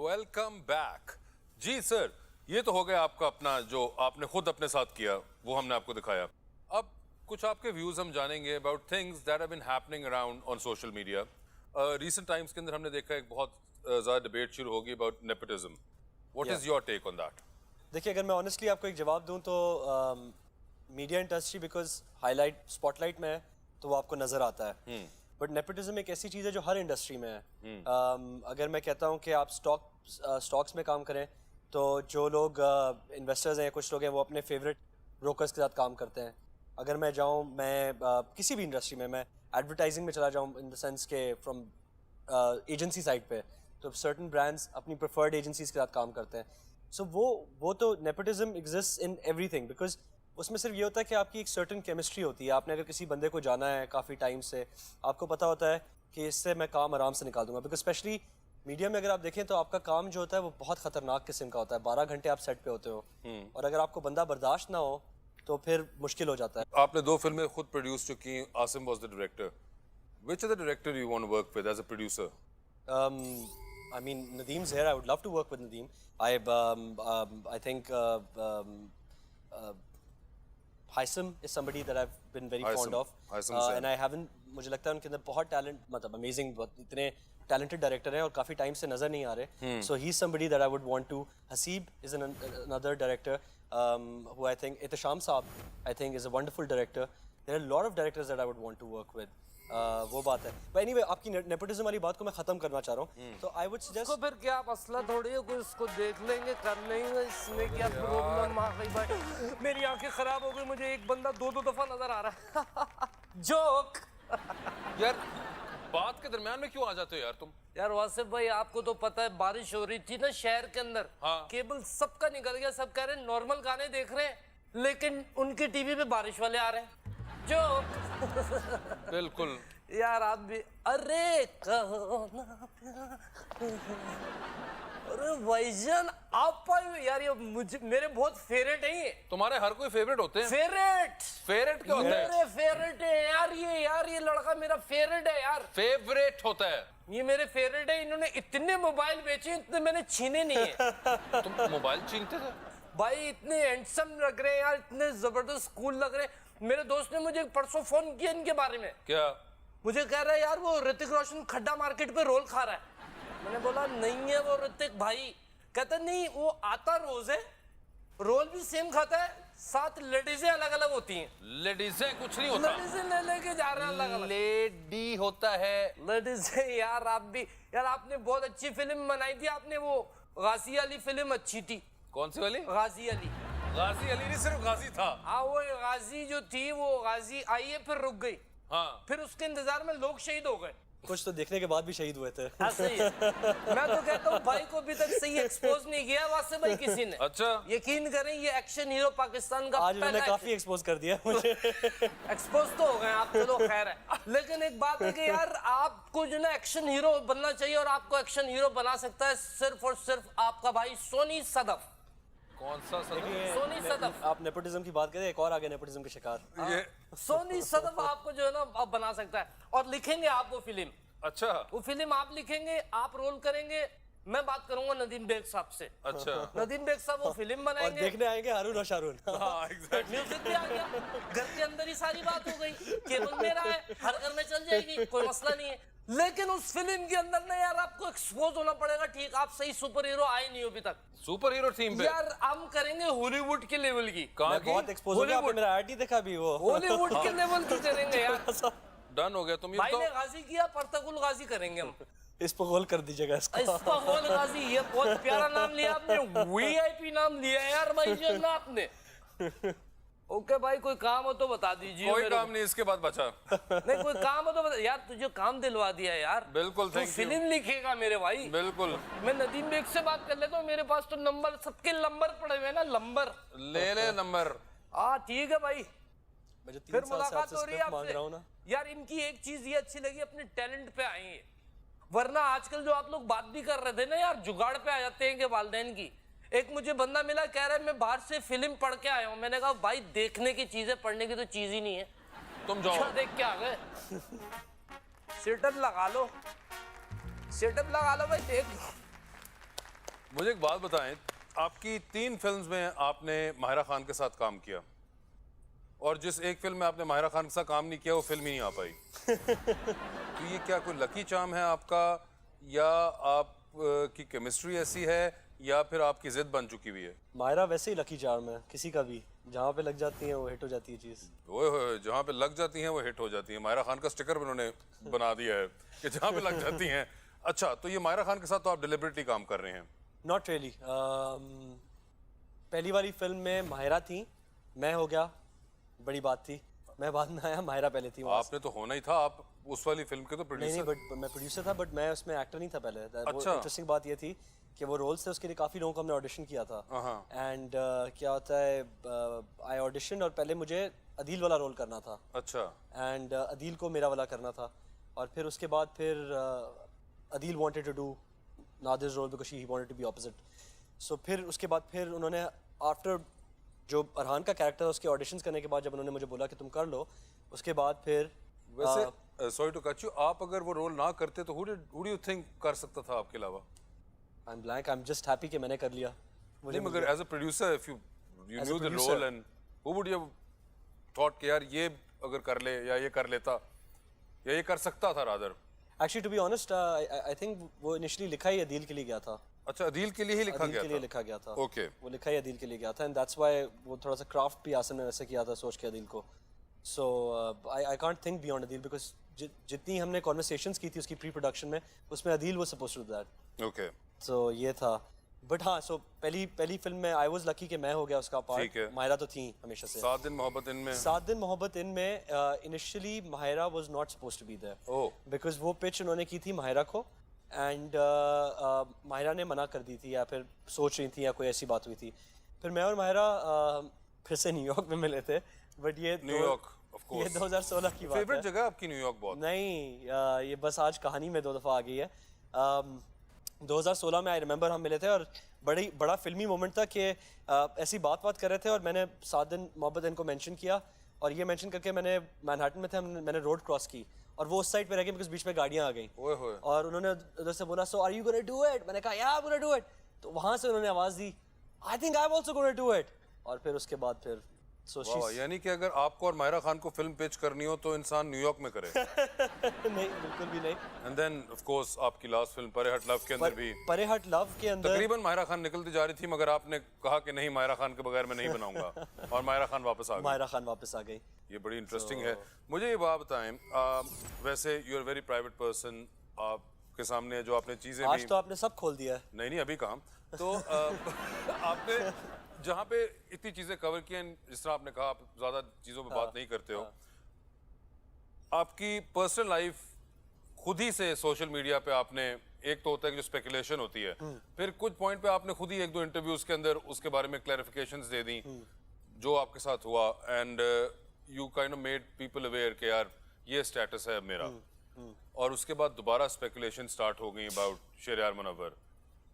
Welcome back. जी सर, ये तो हो गया आपका अपना जो आपने खुद अपने साथ किया, वो हमने आपको दिखाया। अब कुछ आपके व्यूज हम जानेंगे about things that have been happening around on social media. Recent times के अंदर हमने देखा एक बहुत ज़्यादा डिबेट शुरू होगी about nepotism. What is your take on that? देखिए, अगर मैं ऑनेस्टली आपको एक जवाब दूं तो media industry because highlight spotlight में है तो वो आपको नजर आता है, बट नेपोटिज्म एक ऐसी चीज़ है जो हर इंडस्ट्री में है। अगर मैं कहता हूँ कि आप स्टॉक्स में काम करें तो जो लोग इन्वेस्टर्स हैं, कुछ लोग हैं, वो अपने फेवरेट ब्रोकर्स के साथ काम करते हैं। अगर मैं जाऊँ, मैं किसी भी इंडस्ट्री में, मैं एडवर्टाइजिंग में चला जाऊँ, इन द सेंस के फ्रॉम एजेंसी साइड पे, तो सर्टन ब्रांड्स अपनी प्रेफर्ड एजेंसीज के साथ काम करते हैं। सो वो तो nepotism exist in everything, because उसमें सिर्फ ये होता है कि आपकी एक सर्टन केमिस्ट्री होती है। आपने अगर किसी बंदे को जाना है काफ़ी टाइम से, आपको पता होता है कि इससे मैं काम आराम से निकाल दूंगा। बिकॉज स्पेशली मीडिया में अगर आप देखें तो आपका काम जो होता है वो बहुत खतरनाक किस्म का होता है। 12 घंटे आप सेट पे होते हो, और अगर आपको बंदा बर्दाश्त ना हो तो फिर मुश्किल हो जाता है। आपने 2 फिल्में खुद प्रोड्यूस चुकी हैं। Asim was the director. Which is the director you want to work with as a producer? I mean, Nadeem's here. I would love to work with Nadeem. I think Haisam is somebody that I've been very fond of. And I haven't, मुझे लगता है उनके अंदर बहुत talent, मतलब amazing, इतने talented director हैं और काफ़ी टाइम से नज़र नहीं आ रहे। So he's somebody that I would want to. Haseeb is another director who I think, Ihtisham Saab, I think is a wonderful director. There are a lot of directors that I would want to work with. वो बात है। But anyway, आपकी nepotism वाली बात को मैं ख़त्म करना चाह रहा हूँ। तो I would suggest उसको फिर क्या मसला थोड़ी है, कोई उसको देख लेंगे, कर लेंगे, इसमें क्या प्रॉब्लम आ गई भाई? मेरी आंखें खराब हो गई, मुझे एक बंदा 2 दफा नजर आ रहा है। जोक। यार बात के दरमियान में क्यों आ जाते हो यार तुम? यार वासिफ भाई, आपको तो पता है बारिश हो रही थी ना शहर के अंदर। हाँ। केबल सबका निकल गया, सब कह रहे हैं नॉर्मल गाने देख रहे हैं, लेकिन उनकी टीवी पे बारिश वाले आ रहे हैं। जोक। बिल्कुल यार आप भी, अरे कहो ना प्यार। अरे भाईजान आप यार, ये मुझे मेरे बहुत फेवरेट है ये। तुम्हारे हर कोई फेवरेट होते हैं। फेवरेट क्या होता है? मेरे फेवरेट है यार, ये लड़का मेरा फेवरेट है यार। फेवरेट होता है। ये मेरे फेवरेट है। इन्होंने इतने मोबाइल बेचे, इतने मैंने छीने नहीं है। तुम मोबाइल छीनते थे? भाई इतने हैंडसम लग रहे हैं यार, इतने जबरदस्त कूल लग रहे हैं। मेरे दोस्त ने मुझे परसों फोन किया इनके बारे में। क्या? मुझे कह रहा है यार वो ऋतिक रोशन खड्डा मार्केट पे रोल खा रहा है। मैंने बोला नहीं है वो ऋतिक भाई। कहता नहीं, वो आता रोज है, रोल भी सेम खाता है, साथ लेडीजें अलग अलग होती हैं। लेडीजें कुछ नहीं होता। लेडीजें ले लेके जा रहे हैं अलग अलग। लेडी होता है। लेडीजें यार, आप भी यार, आपने बहुत अच्छी फिल्म बनाई थी आपने, वो गाजी अली फिल्म अच्छी थी। कौन सी वाली? गाजी अली। गाजी अली नहीं, सिर्फ गाजी था। हाँ, वो गाजी जो थी, वो गाजी आई है फिर रुक गई। हाँ। फिर उसके इंतजार में लोग शहीद हो गए। कुछ तो देखने के बाद भी शहीद हुए थे। हाँ सही है। मैं तो कहता हूँ भाई को अभी तक सही एक्सपोज नहीं किया वासे भाई किसी ने। अच्छा। यकीन करें ये एक्शन हीरो पाकिस्तान का आज उन्होंने काफी एक्सपोज कर दिया मुझे। एक्सपोज तो हो गए आप, चलो खैर है। लेकिन एक बात है कि यार आपको जो ना एक्शन हीरो बनना चाहिए, और आपको एक्शन हीरो बना सकता है सिर्फ और सिर्फ आपका भाई सोनी सदफ। कौन सा सदफ? सोनी सदफ। आप नेपोटिज्म की बात करें, एक और आगे नेपोटिज्म के शिकार। ये सोनी सदफ आपको जो है ना आप बना सकता है, और लिखेंगे आप वो फिल्म। अच्छा वो फिल्म आप लिखेंगे, आप रोल करेंगे, मैं बात करूंगा नदीम बेग साहब से। अच्छा। नदीम बेग साहब वो फिल्म और बनाएंगे, देखने आएंगे हारून और शारून। हाँ एग्जैक्टली। म्यूजिक भी आ गया, घर के अंदर ही सारी बात हो गई, केबल मेरा है, हर घर में चल जाएगी, कोई मसला नहीं है। लेकिन उस फिल्म के अंदर ना यार आपको एक्सपोज होना पड़ेगा। ठीक, आप सही सुपर हीरो आए नहीं हो अभी तक। सुपर हीरो थीम पे यार हम करेंगे हॉलीवुड के लेवल की। कहाँ मैं की? बहुत एक्सपोज हो गया, आपने मेरा आर्ट ही देखा भी वो। हॉलीवुड के लेवल की करेंगे यार। डन हो गया। तुम ये भाई ने बताओ गाजी किया, परतकुल गाजी करेंगे हम। इस पर गोल कर दीजिएगा इसको। इसका होल गाजी, ये बहुत प्यारा नाम लिया आपने, वीआईपी नाम लिया यार भाई जो ना आपने। ओके भाई, कोई काम हो तो बता दीजिए। कोई मेरे काम नहीं इसके बाद बचा। को। नहीं कोई काम हो तो बता यार, तुझे काम दिलवा दिया यार। बिल्कुल, तू thank you। फिल्म लिखेगा मेरे भाई। बिल्कुल। मैं नदीम बेग से बात कर लेता हूँ, मेरे पास तो नंबर सबके नंबर पड़े हुए हैं ना, नंबर। ले नंबर। हाँ ठीक है भाई, मैं जो 3 फिर साल से मुलाकात आपसे हो रही है स्क्रिप्ट मांग रहा हूँ ना। आपसे। यार इनकी एक चीज ये अच्छी लगी, अपने टैलेंट पे आए हैं। वरना आजकल जो आप लोग बात भी कर रहे थे ना यार, जुगाड़ पे आ जाते हैं कि वालिदैन की। एक मुझे बंदा मिला, कह रहा है मैं बाहर से फिल्म पढ़ के आया हूँ। मैंने कहा भाई देखने की चीज है, पढ़ने की तो चीज ही नहीं है। तुम जाओ। क्या देख के आ गए? सेटअप लगा लो, सेटअप लगा लो भाई, देख लो। मुझे एक बात बताएं, आपकी 3 फिल्म्स में आपने माहिरा खान के साथ काम किया, और जिस एक फिल्म में आपने माहिरा खान के साथ काम नहीं किया वो फिल्म ही नहीं आ पाई। तो ये क्या कोई लकी चार्म है आपका, या आप की केमिस्ट्री ऐसी है, या फिर आपकी जिद बन चुकी हुई है? मायरा वैसे ही लकी चार्म है, किसी का भी जहाँ पे लग जाती है वो हिट हो जाती है चीज। ओए होए, जहाँ पे लग जाती हैं वो हिट हो जाती हैं। माहिरा खान का स्टिकर भी उन्होंने बना दिया है कि जहाँ पे लग जाती हैं। अच्छा, तो ये माहिरा खान के साथ तो आप डिलिबरेटली काम कर रहे हैं? Not really. पहली वाली फिल्म में माहिरा थी, मैं हो गया, बड़ी बात थी। मैं बाद में आया, माहिरा पहले थी वहाँ से। आपने तो होना ही था, आप उस वाली फिल्म के तो नहीं प्रोड्यूसर। बट मैं प्रोड्यूसर था, बट मैं उसमें एक्टर नहीं था पहले। अच्छा। इंटरेस्टिंग बात ये थी कि वो रोल्स थे, उसके लिए काफ़ी लोगों को हमने ऑडिशन किया था। एंड क्या होता है, आई ऑडिशन, और पहले मुझे अदील वाला रोल करना था। अच्छा। एंड अदील को मेरा वाला करना था, और फिर उसके बाद फिर Adeel wanted to do Nadir's role because he wanted to be opposite. So फिर उसके बाद फिर उन्होंने आफ्टर जो अरहान का कैरेक्टर, उसके ऑडिशंस करने के बाद जब उन्होंने मुझे बोला कि तुम कर लो, उसके बाद फिर वैसे सॉरी टू कट यू, आप अगर वो रोल ना करते तो who do you think कर सकता था आपके अलावा? I am blank, I am just happy कि मैंने कर लिया। नहीं, मगर as a producer if you As a new the producer. Role, and who would you thought कि यार ये अगर कर ले, या ये कर लेता, या ये कर सकता था rather? Actually to be honest, I think वो इनिशियली लिखा ही अदील के लिए गया था। अच्छा, अदील के लिए ही लिखा अदील गया के लिए था? लिखा गया था। ओके। वो लिखा ही अदील के लिए गया था, एंड दैट्स व्हाई वो थोड़ा सा क्राफ्ट भी आसन ने वैसे किया था सोच के अदील को। So I can't think beyond Adeel, because जितनी हमने कॉन्वर्सेशंस की थी उसकी प्री प्रोडक्शन में, उसमें अदील वो supposed to do that. Okay. So ये था। बट हाँ, सो पहली फिल्म में आई वाज लकी कि मैं हो गया उसका ठीक पार्ट। है। माहिरा तो थी हमेशा से। 7 दिन मोहब्बत इनमें 7 दिन मोहब्बत इनमें initially Mahira was not supposed to be there, oh, because वो पिच उन्होंने की थी माहिरा को, एंड माहिरा ने मना कर दी थी, या फिर सोच रही थी, या कोई ऐसी बात हुई थी। फिर मैं और माहिरा फिर से न्यूयॉर्क में मिले थे, बट ये न्यूयॉर्क ऑफ ये कोर्स 2016 की बात फेवरेट है। जगह आपकी न्यूयॉर्क बहुत? नहीं, ये बस आज कहानी में 2 दफ़ा आ गई है। 2016 में आई रिमेंबर हम मिले थे, और बड़ा फिल्मी मोमेंट था कि ऐसी बात कर रहे थे, और मैंने 7 दिन मोहब्बत इनको मेंशन किया, और ये मेंशन करके मैंने मैनहट्टन में थे, मैंने रोड क्रॉस की, और वो उस साइड पे रह गए बिकॉज बीच में गाड़ियाँ आ गई। ओए होए। और उन्होंने उधर से बोला, so are you gonna do it? मैंने कहा yeah I am gonna do it. तो वहाँ से उन्होंने आवाज़ दी, I think I am also gonna do it. और फिर उसके बाद फिर वाह, यानी कि अगर आपको और माहिरा खान को फिल्म पिच करनी हो तो इंसान न्यूयॉर्क में करे। नहीं, बिल्कुल भी नहीं। एंड देन ऑफ कोर्स आपकी लास्ट फिल्म परे हट लव के अंदर भी परे हट लव के अंदर तकरीबन माहिरा खान निकलती जा रही थी, मगर आपने कहा कि नहीं, माहिरा खान के बगैर मैं नहीं बनाऊंगा, और माहिरा खान वापस आ गई। माहिरा खान वापस आ गई। ये बड़ी इंटरेस्टिंग है। मुझे ये बात बताएं, वैसे you are very private person, आपके सामने जो आपने चीजें आज तो आपने सब खोल दिया है। नहीं अभी कहाँ, तो आपने जहाँ पे इतनी चीजें कवर की हैं, जिस तरह आपने कहा आप ज्यादा चीजों पे बात नहीं करते हो, आपकी पर्सनल लाइफ खुद ही से सोशल मीडिया पे आपने, एक तो होता है कि जो स्पेकुलेशन होती है, फिर कुछ पॉइंट पे आपने खुद ही एक दो इंटरव्यूज के अंदर उसके बारे में क्लैरिफिकेशंस दे दी जो आपके साथ हुआ, and you kind of made people aware कि यार ये स्टेटस है मेरा, और उसके बाद दोबारा स्पेकुलेशन स्टार्ट हो गई अबाउट शहरयार मुनव्वर।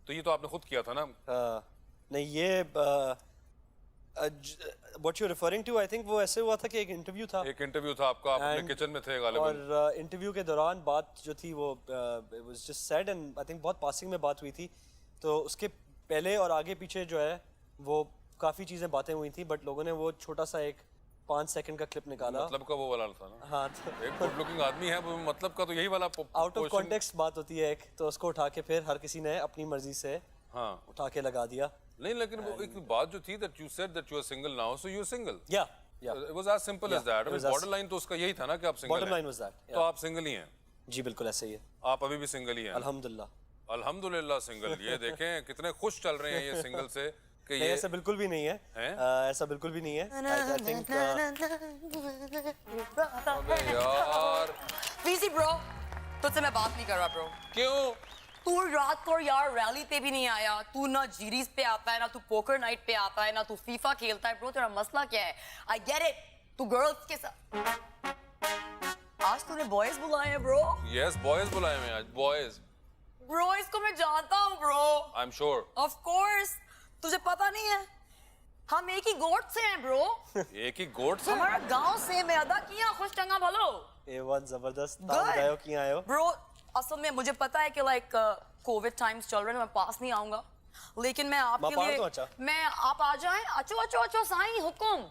तो ये तो आपने खुद किया था ना? नहीं, ये what you referring to, I think वो ऐसे हुआ था कि एक इंटरव्यू था, एक इंटरव्यू था आपका, आप अपने And- किचन में थे गालिबन। और इंटरव्यू के दौरान बात जो थी वो it was just said and I think बहुत पासिंग में बात हुई थी। तो उसके पहले और आगे पीछे जो है वो काफ़ी चीज़ें बातें हुई थी, बट लोगों ने वो छोटा सा एक 5 सेकंड का क्लिप निकाला। मतलब का वो वाला था ना? हाँ, तो एक गुड लुकिंग आदमी है वो, मतलब का तो यही वाला आउट ऑफ कॉन्टेक्स्ट बात होती है एक, तो उसको उठा के फिर हर किसी ने अपनी मर्जी से हाँ उठा के लगा दिया। नहीं, लेकिन वो एक बात जो थी that you said that you are single now, so you are single. या It was as simple as that. I mean, bottom line तो उसका यही था ना कि आप single बॉटम हैं। Line was that. तो आप सिंगल ही हैं? जी बिल्कुल ऐसे ही है, आप अभी भी सिंगल ही हैं? अल्हम्दुलिल्लाह। अल्हम्दुलिल्लाह सिंगल। ये देखें कितने खुश चल रहे हैं ये सिंगल से कि नहीं, ये ऐसा बिल्कुल भी नहीं है, हैं? ऐसा बिल्कुल भी नहीं है। आई थिंक अबे यार वीसी ब्रो, तुझसे मैं बात नहीं कर रहा ब्रो। क्यों? तू रात को यार रैली पे भी नहीं आया, तू ना जीरीज पे आता है, ना तू पोकर नाइट पे आता है, ना तू फीफा खेलता है। ब्रो तेरा मसला क्या है? आई गेट इट, तू गर्ल्स के साथ आज तूने बॉयज बुलाए हैं ब्रो। यस, बॉयज बुलाए हुए हैं आज, बॉयज। ब्रो इसको मैं जानता हूँ bro. I am sure. Of course, तुझे पता नहीं है हम एक ही गोट से हैं ब्रो। एक ही गोट से? हमारा गांव से मैं अदा किया खुश चंगा भलो। A1 जबरदस्त। Good. ताऊ बताओ क्यों आए हो? ब्रो असल में मुझे पता है कि लाइक कोविड टाइम्स चल रहे हैं, मैं पास नहीं आऊंगा, लेकिन मैं आपके मैं पार लिए तो अच्छा। मैं आप आ जाएं। अच्छो अच्छो अच्छो साईं हुकुम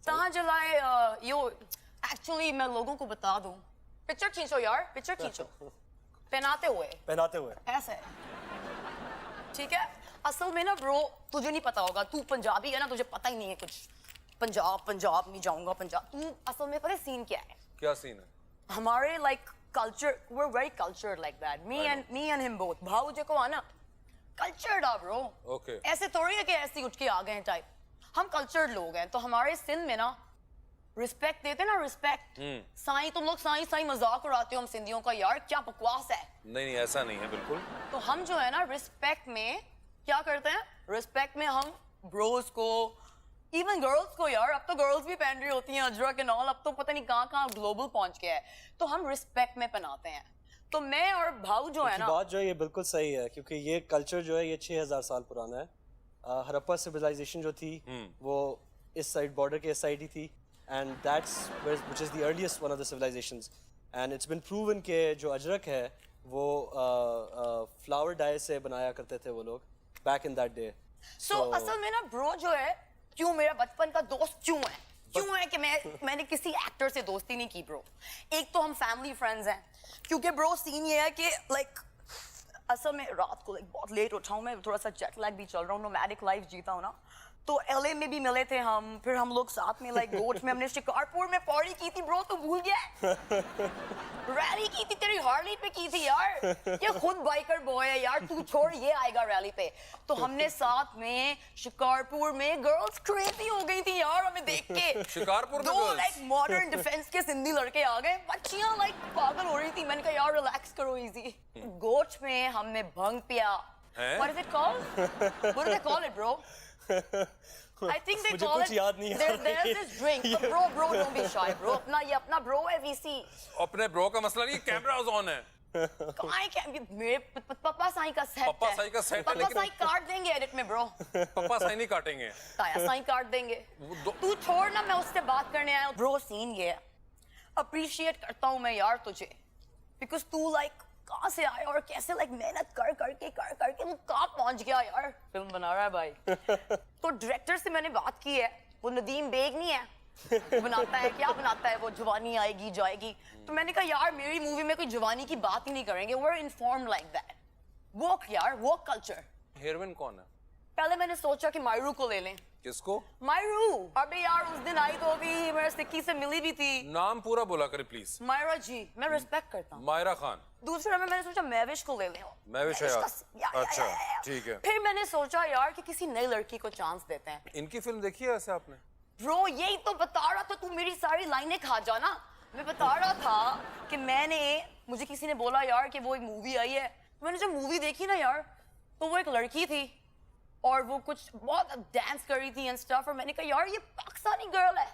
कहाँ जलाए यो। एक्चुअली मैं लोगों को बता दूं, पिक्चर खींचो यार, पिक्चर खींचो पहनाते हुए ऐसे, ठीक है? असल में ना ब्रो तुझे नहीं पता होगा, तू पंजाबी है ना, तुझे पता ही नहीं है कुछ। पंजाब नहीं जाऊंगा पंजाब। तू असल में पता है सीन क्या है? क्या सीन है? हमारे like culture, we're very cultured like that. Me and him both. भाऊ जी को आना कल्चर्ड आ ब्रो। Okay. ऐसे थोड़ी है कि ऐसे उठ के आ गए हैं टाइप। हम कल्चर्ड लोग हैं, तो हमारे सिंध में ना रिस्पेक्ट देते ना, रिस्पेक्ट। साईं, तुम लोग साईं साईं मजाक उड़ाते हो हम सिंधियों का, यार क्या बकवास है। नहीं ऐसा नहीं है बिल्कुल। तो हम जो है ना रिस्पेक्ट में क्या करते हैं, रिस्पेक्ट में हम ब्रोस को, इवन गर्ल्स को, यार अब तो गर्ल्स भी पहन रही होती हैं अजरक एंड ऑल, अब तो पता नहीं कहाँ ग्लोबल पहुंच गया है, तो हम रिस्पेक्ट में पहनाते हैं। तो मैं और भाऊ जो है ना, बात जो है ये बिल्कुल सही है, क्योंकि ये कल्चर जो है ये 6000 साल पुराना है। हड़प्पा सिविलाइजेशन जो थी वो इस साइड, बॉर्डर के इस साइड ही थी, and that's which is the earliest one of the civilisations, and it's been proven कि जो अजरक है वो फ्लावर डाई से बनाया करते थे वो लोग बैक इन दैट डे। सो असल में ना ब्रो जो है, क्यों मेरा बचपन का दोस्त क्यों है कि मैंने किसी एक्टर से दोस्ती नहीं की ब्रो। एक तो हम फैमिली फ्रेंड्स हैं, क्योंकि ब्रो सीन ये है कि लाइक असल में रात को लाइक बहुत लेट उठा हूँ मैं, थोड़ा सा जेट लैग भी चल रहा हूँ, नोमैडिक लाइफ जीता हूँ ना। तो एलए में भी मिले थे हम, फिर हम लोग साथ में लाइक गोट में हमने शिकारपुर में पार्टी की थी ब्रो, तो भूल गया? रैली की थी तेरी हार्ली पे की थी यार, ये खुद बाइकर बॉय है यार, तू छोड़ ये आएगा रैली पे। तो हमने साथ में शिकारपुर में गर्ल्स क्रेजी हो गई थी यार हमें देख के। शिकारपुर में दो girls? लाइक मॉडर्न डिफेंस के सिंधी लड़के आ गए, बच्चियां लाइक पागल हो रही थी। मैंने कहा यार रिलैक्स करो इजी। गोच में हमने भंग पिया। What is it called? What do they call it, bro? I think they मुझे call कुछ it. याद नहीं आ रहा There's है। this drink. Bro, don't be shy, bro. ये अपना bro है VC. अपने ब्रो का मसला नहीं, कैमरा ऑन है। कहाँ है मेरे पापा साईं का सेट है। पापा साईं का set है, पापा लेकिन- साईं काट देंगे एडिट में ब्रो। पापा साईं नहीं काटेंगे। ताया साईं काट देंगे। तू छोड़ ना, मैं उससे बात करने आया हूँ। ब्रो सीन ये है, अप्रिशिएट करता हूँ मैं यार तुझे, बिकॉज तू लाइक कहाँ से आया और कैसे लाइक मेहनत कर करके तू कहाँ पहुंच गया यार। फिल्म बना रहा है भाई। तो डायरेक्टर से मैंने बात की है, वो नदीम बेग नहीं है, वो बनाता है क्या बनाता है वो, जवानी आएगी जाएगी। तो मैंने कहा यार मेरी मूवी में कोई जवानी की बात ही नहीं करेंगे, we're informed like that। वोक यार, वोक कल्चर। हीरोइन कौन है? पहले मैंने सोचा कि मायरू को ले लें। किसको? मायरू। अबे यार उस दिन आई तो अभी मेरे सिक्की से मिली भी थी। नाम पूरा बोला करे प्लीज। मायरा जी, मैं रिस्पेक्ट करता हूँ। मायरा खान। दूसरा में मैंने सोचा महविश को ले लें। महविश है यार। या, अच्छा, या। ठीक है। फिर मैंने सोचा यार कि किसी नई लड़की को चांस देते हैं। इनकी फिल्म देखी है ऐसे आपने? ब्रो यही तो बता रहा था, तू मेरी सारी लाइनें खा जा ना। मैं बता रहा था कि मैंने मुझे किसी ने बोला यार कि वो एक मूवी आई है, मैंने जब मूवी देखी ना यार, तो वो एक लड़की थी और वो कुछ बहुत डांस कर रही थी एंड स्टफ, और मैंने कहा यार ये पाकिस्तानी गर्ल है,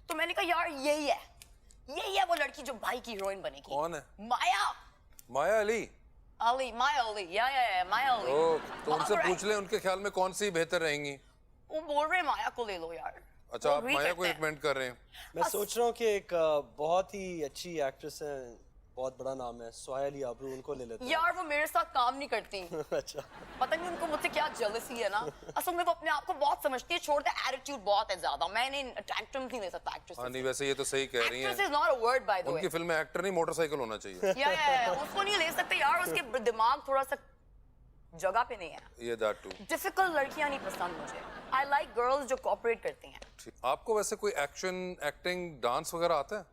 तो मैंने कहा यार यही है वो लड़की जो भाई की हीरोइन बनेगी। कौन है? माया माया अली। माया अली, या माया अली। ओ, तो उनसे Alright. पूछ ले उनके ख्याल में कौन सी बेहतर रहेंगी। वो बोल रहे हैं माया को ले लो यार। अच्छा, वो आप agree माया को करते हैं। रिकमेंड कर रहे हैं। मैं सोच रहा हूँ कि एक बहुत ही अच्छी एक्ट्रेस है, बहुत बड़ा नाम है, सुहाय अली आबरू, उनको ले लेते हैं। यार वो मेरे साथ काम नहीं करती। अच्छा, पता नहीं उनको मुझसे क्या जेलसी है ना। असल में वो अपने आप को बहुत समझती है, छोड़ दे एटीट्यूड बहुत है ज्यादा। मैंने टैंट्रम्स नहीं ले सकता एक्ट्रेस। हाँ नहीं, वैसे ये तो सही कह रही एक्ट्रेस हैं। Is not a word by the way. उनकी फिल्म में एक्टर नहीं, मोटरसाइकिल होना चाहिए। या उसको नहीं ले सकते यार, उसके दिमाग थोड़ा सा जगह पे नहीं है। ये दैट टू। डिफिकल्ट लड़कियां नहीं पसंद मुझे। आई लाइक गर्ल्स जो कोऑपरेट करती हैं। आपको वैसे कोई एक्शन, एक्टिंग, डांस वगैरह आता है?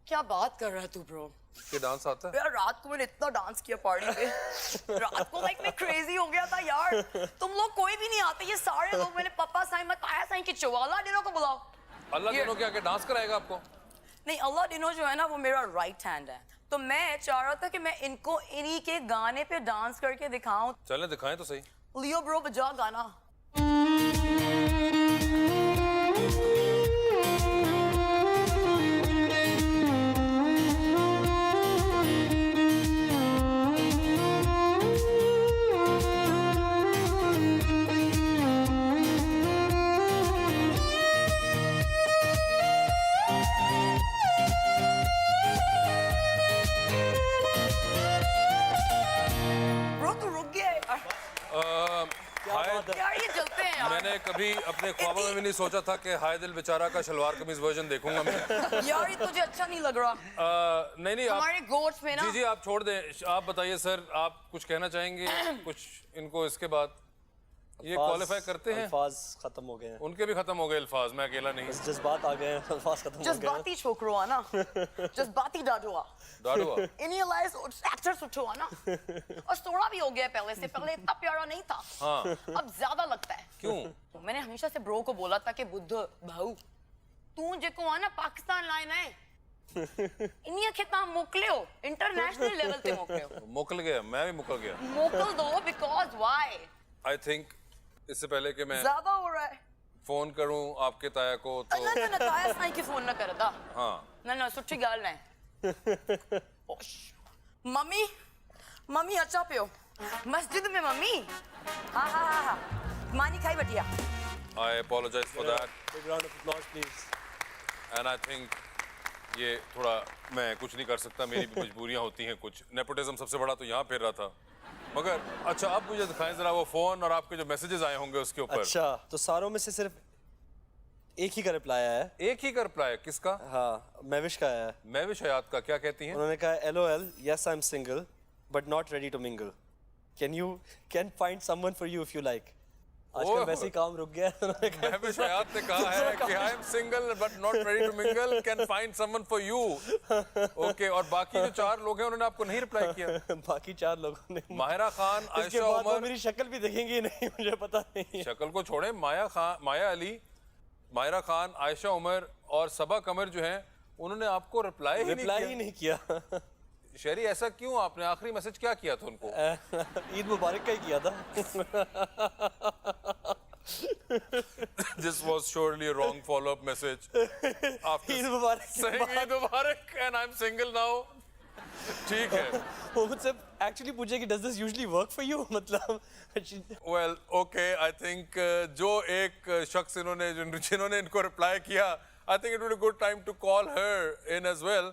क्या बात कर रहा है तू ब्रो? कि डांस आता है? यार रात को मैंने इतना डांस किया पार्टी पे। रात को लाइक मैं क्रेजी हो गया था यार। तुम लोग कोई भी नहीं आते, ये सारे लोग मैंने पप्पा साईं मत आया साईं के चवाला डिनो को बुलाओ। अल्लाह ये- दिनों क्या के डांस कराएगा आपको? नहीं, अल्लाह डिनो जो है ना वो मेरा राइट हैंड है, तो मैं चाह रहा था कि मैं इनको इन्हीं के गाने पे डांस करके दिखाऊं। चलें दिखाएं तो सही। लियो ब्रो बजा गाना। ब्रो तू रुक गया है। हाय, यार ये चलते हैं यार। मैंने कभी अपने ख्वाबों में भी नहीं सोचा था कि हाय दिल बेचारा का शलवार कमीज वर्जन देखूंगा मैं। यार ये तुझे अच्छा नहीं लग रहा। नहीं आप हमारे गोट्स में ना जी आप छोड़ दें। आप बताइए सर, आप कुछ कहना चाहेंगे कुछ इनको? इसके बाद ये क्वालिफाई करते हैं? अल्फाज खत्म हो गए हैं, उनके भी खत्म हो गए अल्फाज, मैं अकेला नहीं। बस जज्बात आ गए हैं, अल्फाज खत्म हो गए हैं। जज्बाती छोकरो है ना, जज्बाती डाडुआ। डाडुआ। इनियलाइज एक्टर सुठो है ना, और थोड़ा भी हो गया पहले से। पहले इतना प्यारा नहीं था, हाँ। अब ज्यादा लगता है। क्यों? तो मैंने हमेशा से ब्रो को बोला था कि बुद्ध भाऊ तू जेको है ना पाकिस्तान लाइन है, इन्हीं के ताम मोकलियो, इंटरनेशनल लेवल पे मोकलियो। मुकल गया, मैं भी मुकल गया। मोकल दो, बिकॉज व्हाई? आई थिंक इससे पहले कि मैं ज्यादा हो रहा है। फोन करूं आपके ताया को तो ना ना ताया साईं की फोन ना करदा। हाँ ना सुठी गाल है। मम्मी मम्मी अचा पियो मस्जिद में मम्मी। हाँ मानी खाई बटिया। I apologise for that Big round of applause, please. And I think ये थोड़ा मैं कुछ नहीं कर सकता, मेरी भी मजबूरियां होती हैं कुछ। नेपोटिज्म सबसे बड़ा तो यहाँ फिर रहा था। मगर अच्छा, अब मुझे दिखाएं जरा वो फोन और आपके जो मैसेजेस आए होंगे उसके ऊपर। अच्छा, तो सारों में से सिर्फ एक ही का रिप्लाई आया है। एक ही का रिप्लाई किसका? हाँ, मैविश का आया है। महविश हयात का। क्या कहती हैं? उन्होंने कहा LOL, yes I'm single but not ready to mingle. Can find someone for you if you like. आजकल ओह। वैसे ही काम रुक गया है। उन्होंने कहा महविश हयात ने कहा है कि I am single but not ready to mingle, can find someone for you. Okay, और बाकी जो 4 लोग हैं उन्होंने आपको नहीं रिप्लाई किया? बाकी 4 लोगों ने। माहिरा खान, इसके आयशा बाद वो उमर। मेरी शक्ल भी देखेंगी नहीं, मुझे पता नहीं। शक्ल को छोड़ें, माया अली, माहिरा खान, आयशा उमर और सबा कमर जो हैं उन्होंने आपको रिप्लाई रिप्लाई ही नहीं किया। शहरी, ऐसा क्यों? आपने आखिरी मैसेज क्या किया था उनको? ईद मुबारक का ही किया था। This was surely a wrong follow-up message. After Eid मुबारक के saying बाद Eid Mubarak and I'm single now. ठीक है। वो मुझसे एक्चुअली पूछे कि does this usually work for you? मतलब Well, okay, I think जो एक शख्स जिन्होंने इनको रिप्लाई किया, I think it would be a good time to call her in as well.